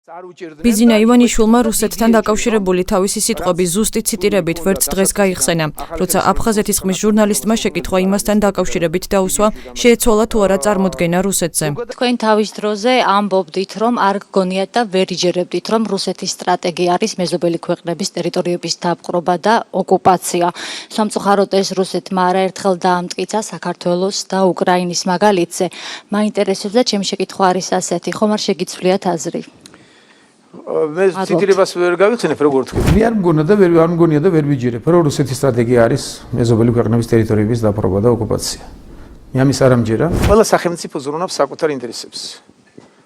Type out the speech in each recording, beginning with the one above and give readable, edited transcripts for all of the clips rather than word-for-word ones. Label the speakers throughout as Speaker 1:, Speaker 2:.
Speaker 1: ბიძინა ივანიშვილმა რუსეთთან დაკავშირებული თავისი სიტყვები ზუსტი ციტირებით ვერც დღეს გაიხსენა. როცა აფხაზეთის ხმის ჟურნალისტმა შეკითხვა იმასთან დაკავშირებით დაუსვა, შეეცვალა თუ არა წარმოდგენა რუსეთზე.
Speaker 2: თქვენ თავის დროზე ამბობდით, რომ არ გგონიათ და ვერ იჯერებდით, რომ რუსეთის სტრატეგია არის მეზობელი ქვეყნების ტერიტორიების დაპყრობა და ოკუპაცია. სამწუხაროდ ეს რუსეთმა არაერთხელ დაამტკიცა საქართველოს და უკრაინის მაგალითზე. მაინტერესებს და ჩემი შეკითხვა არის ასეთი, ხომ არ შეგიცვლიათ აზრი?
Speaker 3: მე ციტირებას ვერ გავიხსენებ როგორ თქვი.
Speaker 4: მე არ მგონია და ვერ ვიჯერებ, რომ რუსეთის სტრატეგია არის მეზობელი ქვეყნების ტერიტორიების დაპყრობა და ოკუპაცია. მე ამის არ ამჯერა.
Speaker 3: ყველა სახელმწიფო ზრუნავს საკუთარ ინტერესებს.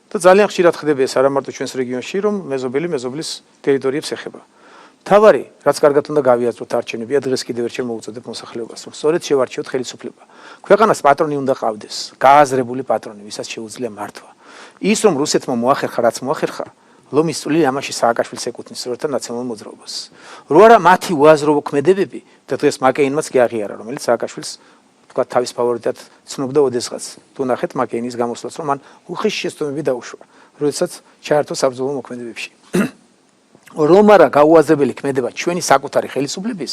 Speaker 3: და ძალიან ხშირად ხდება ეს არა მარტო ჩვენს რეგიონში, რომ მეზობლის ტერიტორიებს ეხება. თავარი, რაც კარგად უნდა გავიაზროთ არჩევნებია, დღეს კიდევ ერთხელ მოუწოდებ მოსახლეობას, რომ სწორედ შევარჩიოთ ხელისუფლება. ქვეყანას პატრონი უნდა ყავდეს, გააზრებული პატრონი, ვისაც შეუძლია მართვა. ის რომ რუსეთმა მოახერხა, რაც მოახერხა, ლომის წვლილი ამაში სააკაშვილს ეკუთვნის როცა ნაციონალურ მოძრაობას. რო არა მათი უაზრო ქმედებები და დღეს მაკეინმაც კი აღიარა, რომელიც სააკაშვილს თქვა თავის ფავორიტად ცნობდა ოდესღაც. თუ ნახეთ მაკეინის გამოსვლას, რომ მან უხეში შეცდომები დაუშვა, როდესაც ჩაერთო საბრძოლო მოქმედებებში. რომ არა გაუაზრებელი ქმედება ჩვენი საკუთარი ხელისუფლების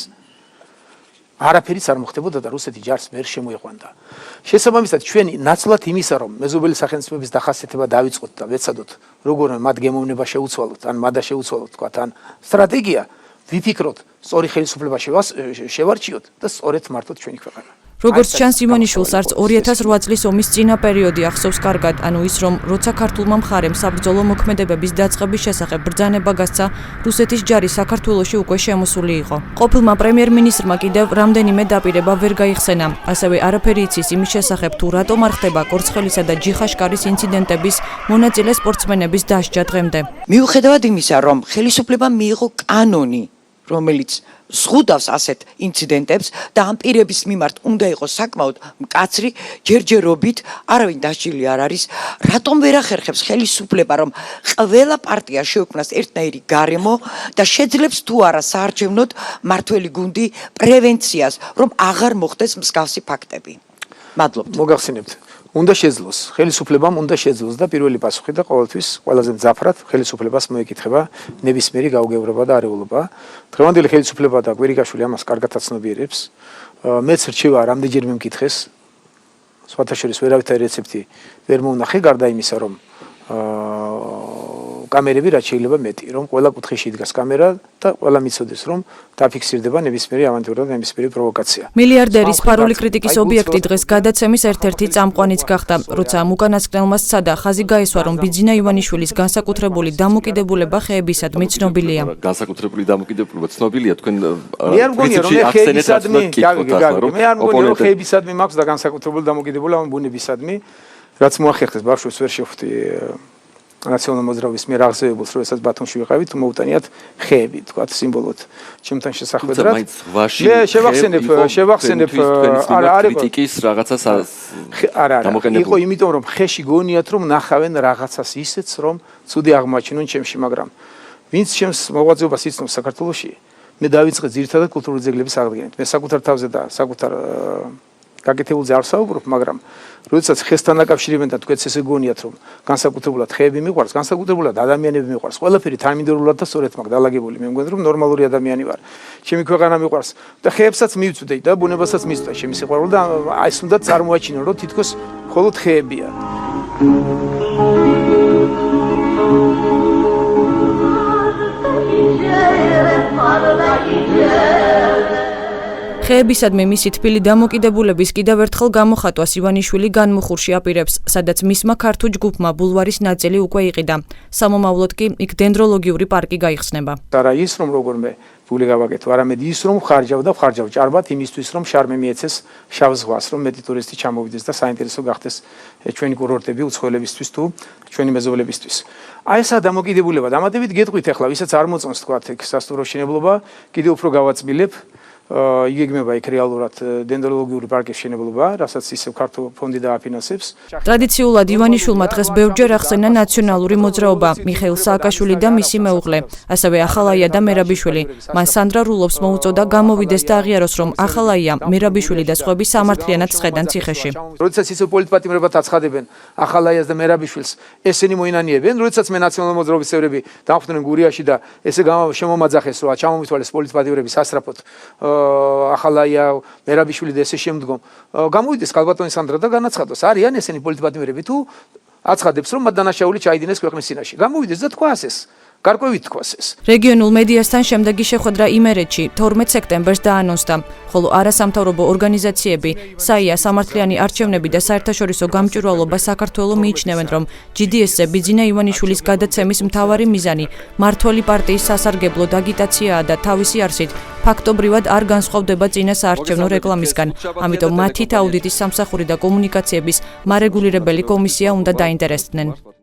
Speaker 3: არაფერიც არ მოხდებოდა და რუსეთი ჯარს ვერ შემოიყვანდა. შესაბამისად ჩვენი ნაცვლად იმისა რომ მეზობელი სახელმწიფოების დახასიათება დავიწყოთ და ვეცადოთ როგორ მათ გემოვნება შეუცვალოთ ან მადა შეუცვალოთ თქვათ ან სტრატეგია ვიფიქროთ სწორი ხელისუფლება შევარჩიოთ და სწორედ მართოთ ჩვენი ქვეყანა.
Speaker 1: როგორც ჩანს ივანიშვილს არც 2008 წლის ომის წინა პერიოდი ახსოვს კარგად, ანუ ის რომ როცა ქართულმა მხარემ საბრძოლო მოქმედებების დაწყების შესახებ ბრძანება გასცა, რუსეთის ჯარი საქართველოში უკვე შემოსული იყო. ყოფილმა პრემიერ-მინისტრმა კიდევ რამდენიმე დაპირება ვერ გაიხსენა. ასევე არაფერი იცის იმის შესახებ თუ რატომ არ ხდება კორცხელისა და ჯიხაშკარის ინციდენტების მონაწილე სპორტსმენების დასჯა დღემდე.
Speaker 5: მიუხედავად იმისა, რომ ხელისუფლებამ მიიღო კანონი, რომელიც ზღუდავს ასეთ ინციდენტებს და ამ პირების მიმართ უნდა იყოს საკმაოდ მკაცრი ჯერჯერობით, არავინ დასჯილი არ არის, რატომ ვერ ახერხებს ხელისუფლება, რომ ყველა პარტია შეუქმნას ერთნაირი გარემო და შეძლებს თუ არა საარჩევნოდ მართველი გუნდი პრევენციას, რომ აღარ მოხდეს მსგავსი ფაქტები. მადლობთ.
Speaker 3: მოგახსენებთ. უნდა შეძლოს, ხელისუფლებამ უნდა შეძლოს და პირველი პასუხი და ყოველთვის ყველაზე მძაფრად ხელისუფლებას მოეკითხება ნებისმიერი გაუგებრობა და არეულობა. დღევანდელი ხელისუფლება და კვირიკაშვილი ამას კარგად აცნობიერებს. მეც რჩევა რამდენჯერმე მკითხეს. სხვათა შორის ვერავითარი რეცეპტი ვერ მომნახე, გარდა იმისა, რომ კამერები რაც შეიძლება მეტი, რომ ყველა კუთხეში იდგას კამერა და ყველა მიცოდეს, რომ დაფიქსირდება ნებისმიერი ავანტურა და ნებისმიერი პროვოკაცია.
Speaker 1: მილიარდერის სპარული კრიტიკის ობიექტი დღეს გადაცემის ერთ-ერთი წამყვანიც გახდა, როცა ამ უკანასკნელმა სცადა ხაზი გაესვა, რომ ბიძინა ივანიშვილის განსაკუთრებული დამოკიდებულება ხეებისადმი ცნობილია.
Speaker 6: განსაკუთრებული დამოკიდებულება ცნობილია, თქვენ
Speaker 3: მე არ მგონია რომ ხეებისადმი მაქვს და განსაკუთრებული დამოკიდებულება ამ ბუნებისადმი, რაც მოახერხეს ბავშვებს ვერ შეხვდი ნაციონალურ მოძრაობის მიერ აღზევებულს, როდესაც ბათუმში ვიყავით, მოუტანიათ ხეები, თქვათ სიმბოლოდ. ჩემთან შესახვედრად. მე შევახსენებ არა
Speaker 6: კრიტიკის რაღაცას
Speaker 3: არა. იყო იმიტომ რომ ხეში გონიათ რომ ნახავენ რაღაცას ისეც რომ ცუდი აღმოაჩინონ ჩემში, მაგრამ ვინც ჩემს მოღვაწეობას იცნობს საქართველოში, მე დავიწყე ძირითადად კულტურული ძეგლების აღდგენით. მე საკუთარ თავზე და საკუთარ გაკეთებულზე არ ვსაუბრობ, მაგრამ როდესაც ხესთან დაკავშირებენ და თქვენც ესე გონიათ რომ განსაკუთრებულად ხეები მიყვარს, განსაკუთრებულად ადამიანები მიყვარს, ყველაფერი თარმინდერულად და სწორედ მაგ დალაგებული. მე მგონი რომ ნორმალური ადამიანი ვარ. ჩემი ქვეყანა მიყვარს და ხეებსაც მივწვდე და ბუნებასაც მისწვდა ჩემი სიყვარული და აი ეს უნდა წარმოაჩინო რომ თითქოს მხოლოდ ხეებია.
Speaker 1: ხეებისადმი მისი თბილი დამოკიდებულების კიდევ ერთხელ გამოხატვას ივანიშვილი განმუხურში აპირებს, სადაც მისმა ქართულ ჯგუფმა ბულვარის ნაწილი უკვე იყიდა. სამომავლოდ კი იქ დენდროლოგიური პარკი გაიხსნება.
Speaker 3: არა ის რომ როგორმე ფული გავაკეთო, არამედ ის რომ ხარჯავ ჭარბად იმისთვის რომ შარმე მიეცეს შავ ზღვას, რომ მეტი ტურისტი ჩამოვიდეს და საინტერესო გახდეს ჩვენი კურორტები უცხოელებისთვის თუ ჩვენი მეზობლებისთვის. აი ესა დამოკიდებულება. დამატებით გეტყვით ახლა, ვისაც არ მოწონს თქვათ ეგ სასტუმრო მშენებლობა, კიდევ უფრო გავაწმილებ. იგეგმება იქ რეალურად დენდროლოგიური პარკის შენებლობა, რასაც ისევ ქართულ ფონდი დააფინანსებს.
Speaker 1: ტრადიციულად ივანიშვილმა დღეს ბევრჯერ ახსენა ნაციონალური მოძრაობა, მიხეილ სააკაშვილი და მისი მეუღლე, ასევე ახალაია და მერაბიშვილი. მან სანდრა რულოვს მოუწოდა გამოვიდეს და აღიაროს, რომ ახალაია, მერაბიშვილი და სხვები სამართლიანად ცხედან ციხეში.
Speaker 3: როდესაც ისევ პოლიტპატიმრებად აცხადებენ ახალაიას და მერაბიშვილს, ესენი მოინანიებენ, როდესაც მე ნაციონალური მოძრაობის წევრები დავხვდნენ გურიაში და ესე შემომაძახეს, რომ ჩამომითვალეს პოლიტპატიმრები სასწრაფოდ ახალაია, მერაბიშვილი და ესე შემდგომ. გამოვიდეს ქალბატონი სანდრა და განაცხადოს, არიან ესენი პოლიტპატიმრები თუ აცხადებს, რომ მათ დანაშაული ჩაიდინეს ქვეყნის წინაშე. გამოვიდეს და თქვას ეს. გარკვევით თქვას ეს.
Speaker 1: რეგიონულ მედიასთან შემდეგი შეხვედრა იმერეთში 12 სექტემბერს დაანონსდა, ხოლო არასამთავრობო ორგანიზაციები, საია სამართლიანი არჩევნები და საერთაშორისო გამჭვირვალობა საქართველოს მიიჩნევენ, რომ GDS-ზე ბიძინა ივანიშვილის გადაცემის მთავარი მიზანი მმართველი პარტიის სასარგებლო აგიტაციაა და თავისი არსით ფაქტობრივად არ განსხვავდება წინა საარჩევნო რეკლამისგან. ამიტომ მათით აუდიტის სამსახური და კომუნიკაციების მარეგულირებელი კომისია უნდა დაინტერესდნენ.